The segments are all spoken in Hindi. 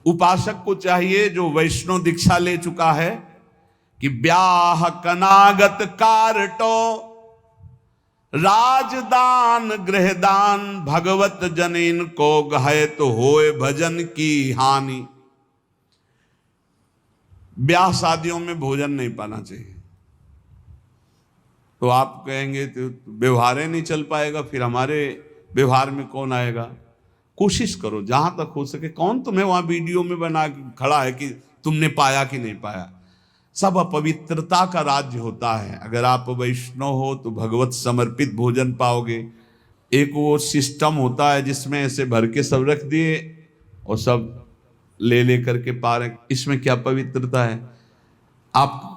उपासक को चाहिए जो वैष्णव दीक्षा ले चुका है कि ब्याह कनागत कारटो राजदान गृहदान भगवत जनिन को गहे तो होए भजन की हानि। ब्याह शादियों में भोजन नहीं पाना चाहिए। तो आप कहेंगे तो व्यवहार ही नहीं चल पाएगा, फिर हमारे व्यवहार में कौन आएगा। कोशिश करो जहां तक हो सके। कौन तुम्हें वहां वीडियो में बना खड़ा है कि तुमने पाया कि नहीं पाया। सब अपवित्रता का राज्य होता है। अगर आप वैष्णव हो तो भगवत समर्पित भोजन पाओगे। एक वो सिस्टम होता है जिसमें ऐसे भर के सब रख दिए और सब ले करके पा रहे। इसमें क्या पवित्रता है। आप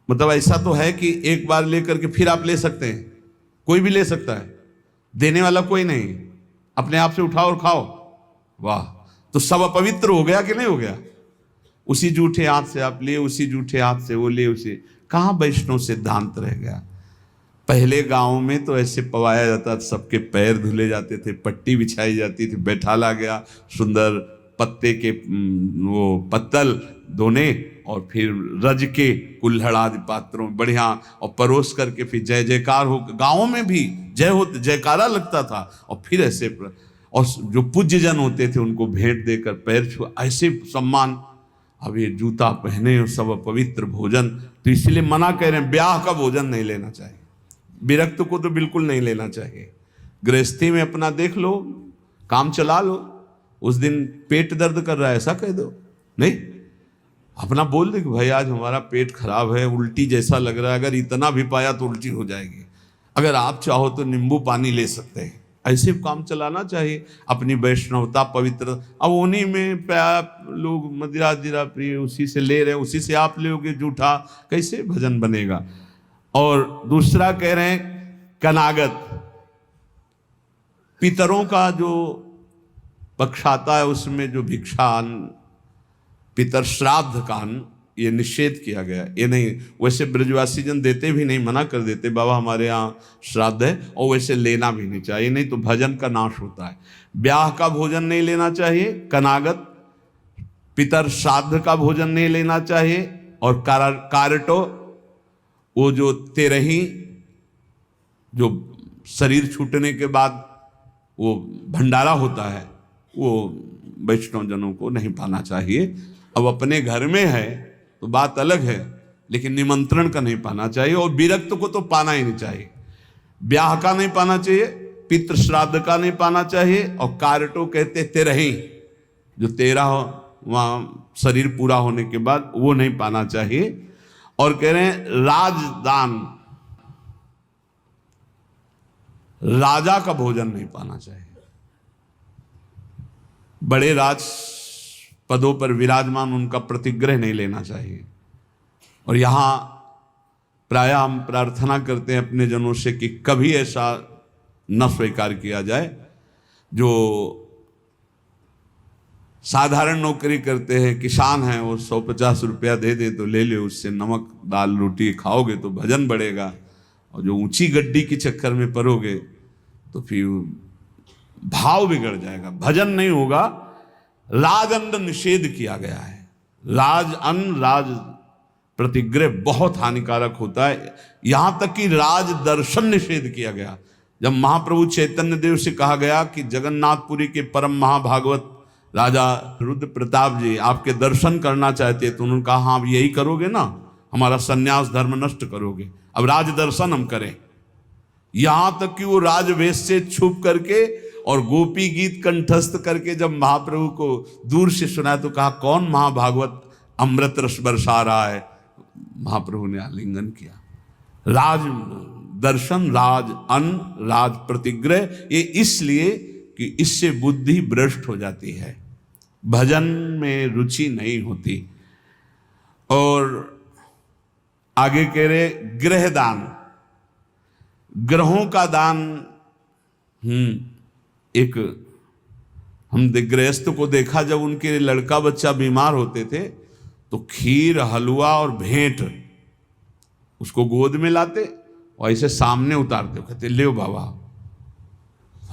मतलब ऐसा तो है कि एक बार लेकर के फिर आप ले सकते हैं, कोई भी ले सकता है, देने वाला कोई नहीं, अपने आप से उठाओ और खाओ। वाह, तो सब अपवित्र हो गया कि नहीं हो गया। उसी जूठे हाथ से आप लिए, उसी जूठे हाथ से वो ले, उसे कहाँ वैष्णव सिद्धांत रह गया। पहले गांव में तो ऐसे पवाया जाता था, सबके पैर धुले जाते थे, पट्टी बिछाई जाती थी, बैठाला गया, सुंदर पत्ते के वो पत्तल धोने और फिर रज के कुल्हड़ आदि पात्रों में बढ़िया और परोस करके फिर जय जयकार हो। गाँव में भी जय हो जयकारा लगता था और फिर ऐसे और जो पूज्य जन होते थे उनको भेंट देकर पैर छुआ, ऐसे सम्मान। अब ये जूता पहने और सब पवित्र भोजन, तो इसलिए मना कह रहे हैं ब्याह का भोजन नहीं लेना चाहिए। विरक्त को तो बिल्कुल नहीं लेना चाहिए। गृहस्थी में अपना देख लो, काम चला लो। उस दिन पेट दर्द कर रहा है ऐसा कह दो, नहीं, अपना बोल दे कि भाई आज हमारा पेट खराब है, उल्टी जैसा लग रहा है, अगर इतना भी पाया तो उल्टी हो जाएगी, अगर आप चाहो तो नींबू पानी ले सकते हैं। ऐसे काम चलाना चाहिए। अपनी वैष्णवता पवित्र, अब उन्हीं में लोग मदिरा जिरा प्रिय उसी से ले रहे हैं, उसी से आप लोगे जूठा, कैसे भजन बनेगा। और दूसरा कह रहे हैं कनागत, पितरों का जो पक्ष आता है उसमें जो भिक्षान पितर श्राद्ध कान ये निषेध किया गया। ये नहीं, वैसे ब्रजवासी जन देते भी नहीं, मना कर देते बाबा हमारे यहाँ श्राद्ध है, और वैसे लेना भी नहीं चाहिए, नहीं तो भजन का नाश होता है। ब्याह का भोजन नहीं लेना चाहिए, कनागत पितर श्राद्ध का भोजन नहीं लेना चाहिए। और कारटो वो जो तेरही जो शरीर छूटने के बाद वो भंडारा होता है वो वैष्णव जनों को नहीं पाना चाहिए। अब अपने घर में है तो बात अलग है, लेकिन निमंत्रण का नहीं पाना चाहिए। और विरक्त को तो पाना ही नहीं चाहिए। ब्याह का नहीं पाना चाहिए, पितृ श्राद्ध का नहीं पाना चाहिए। और कारटो कहते तेरही, जो 13 वहाँ शरीर पूरा होने के बाद वो नहीं पाना चाहिए। और कह रहे हैं राजदान, राजा का भोजन नहीं पाना चाहिए। बड़े राज पदों पर विराजमान उनका प्रतिग्रह नहीं लेना चाहिए। और यहाँ प्राय हम प्रार्थना करते हैं अपने जनों से कि कभी ऐसा न स्वीकार किया जाए। जो साधारण नौकरी करते हैं, किसान हैं, वो 150 रुपया दे दे तो ले ले, उससे नमक दाल रोटी खाओगे तो भजन बढ़ेगा। और जो ऊंची गड्डी के चक्कर में पड़ोगे तो फिर भाव बिगड़ जाएगा, भजन नहीं होगा। राजअन्न निषेध किया गया है। राजअन्न राज प्रतिग्रह बहुत हानिकारक होता है। यहां तक कि राज दर्शन निषेध किया गया। जब महाप्रभु चैतन्य देव से कहा गया कि जगन्नाथपुरी के परम महाभागवत राजा रुद्र प्रताप जी आपके दर्शन करना चाहते, तो उन्होंने कहा हाँ यही करोगे ना, हमारा सन्यास धर्म नष्ट करोगे, अब राज दर्शन हम करें। यहां तक कि वो राजवेश से छुप करके और गोपी गीत कंठस्थ करके जब महाप्रभु को दूर से सुना तो कहा कौन महाभागवत अमृत रस बरसा रहा है। महाप्रभु ने आलिंगन किया। राज दर्शन, राज अन्न, राज प्रतिग्रह, ये इसलिए कि इससे बुद्धि भ्रष्ट हो जाती है, भजन में रुचि नहीं होती। और आगे कह रहे गृह दान, ग्रहों का दान। एक हम गृहस्थ को देखा, जब उनके लड़का बच्चा बीमार होते थे तो खीर हलवा और भेंट उसको गोद में लाते और ऐसे सामने उतारते, कहते ले बाबा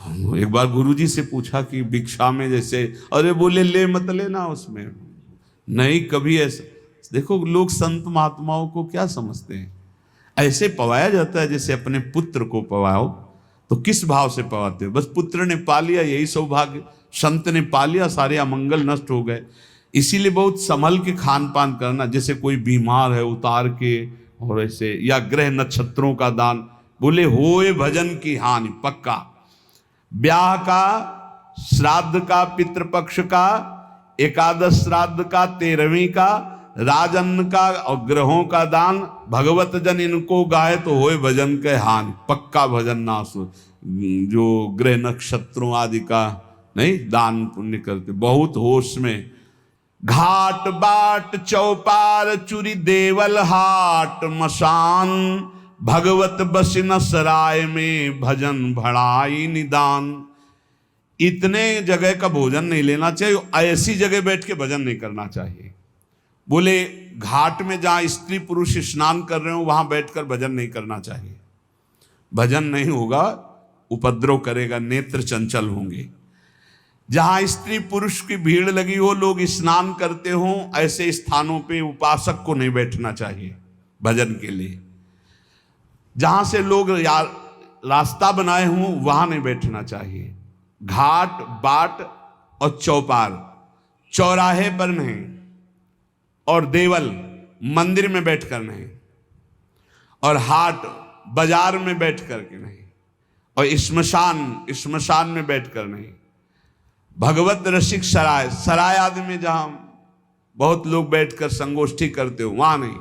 एक बार गुरुजी से पूछा कि भिक्षा में जैसे, अरे बोले ले मत लेना उसमें, नहीं कभी ऐसा। देखो लोग संत महात्माओं को क्या समझते हैं, ऐसे पवाया जाता है जैसे अपने पुत्र को पवाओ। तो किस भाव से पवाते हो? बस पुत्र ने पा लिया यही सौभाग्य, संत ने पा लिया सारे अमंगल नष्ट हो गए। इसीलिए बहुत संभल के खान पान करना, जैसे कोई बीमार है उतार के, और ऐसे, या ग्रह नक्षत्रों का दान, बोले होए भजन की हानि पक्का। ब्याह का, श्राद्ध का, पितृपक्ष का, एकादश श्राद्ध का, 13वीं का, राजन्न का और ग्रहों का दान, भगवत जन इनको गाए तो होए भजन के हानि पक्का। भजन नाश हो, जो ग्रह नक्षत्रों आदि का नहीं दान पुण्य करते, बहुत होश में। घाट बाट चौपार चुरी देवल हाट मसान, भगवत बसिन सराय में भजन भड़ाई निदान। इतने जगह का भोजन नहीं लेना चाहिए, ऐसी जगह बैठ के भजन नहीं करना चाहिए। बोले घाट में जहाँ स्त्री पुरुष स्नान कर रहे हो वहां बैठकर भजन नहीं करना चाहिए। भजन नहीं होगा, उपद्रव करेगा, नेत्र चंचल होंगे। जहां स्त्री पुरुष की भीड़ लगी हो, लोग स्नान करते हो, ऐसे स्थानों पे उपासक को नहीं बैठना चाहिए भजन के लिए। जहां से लोग रास्ता बनाए हों वहां नहीं बैठना चाहिए। घाट बाट और चौपार, चौराहे पर नहीं, और देवल मंदिर में बैठकर नहीं, और हाट बाजार में बैठ कर के नहीं, और श्मशान में बैठकर नहीं। भगवत रसिक सराय, सराय आदि में जहां बहुत लोग बैठकर संगोष्ठी करते हो वहां नहीं।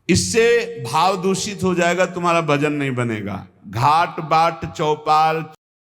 इससे भाव दूषित हो जाएगा, तुम्हारा भजन नहीं बनेगा। घाट बाट चौपाल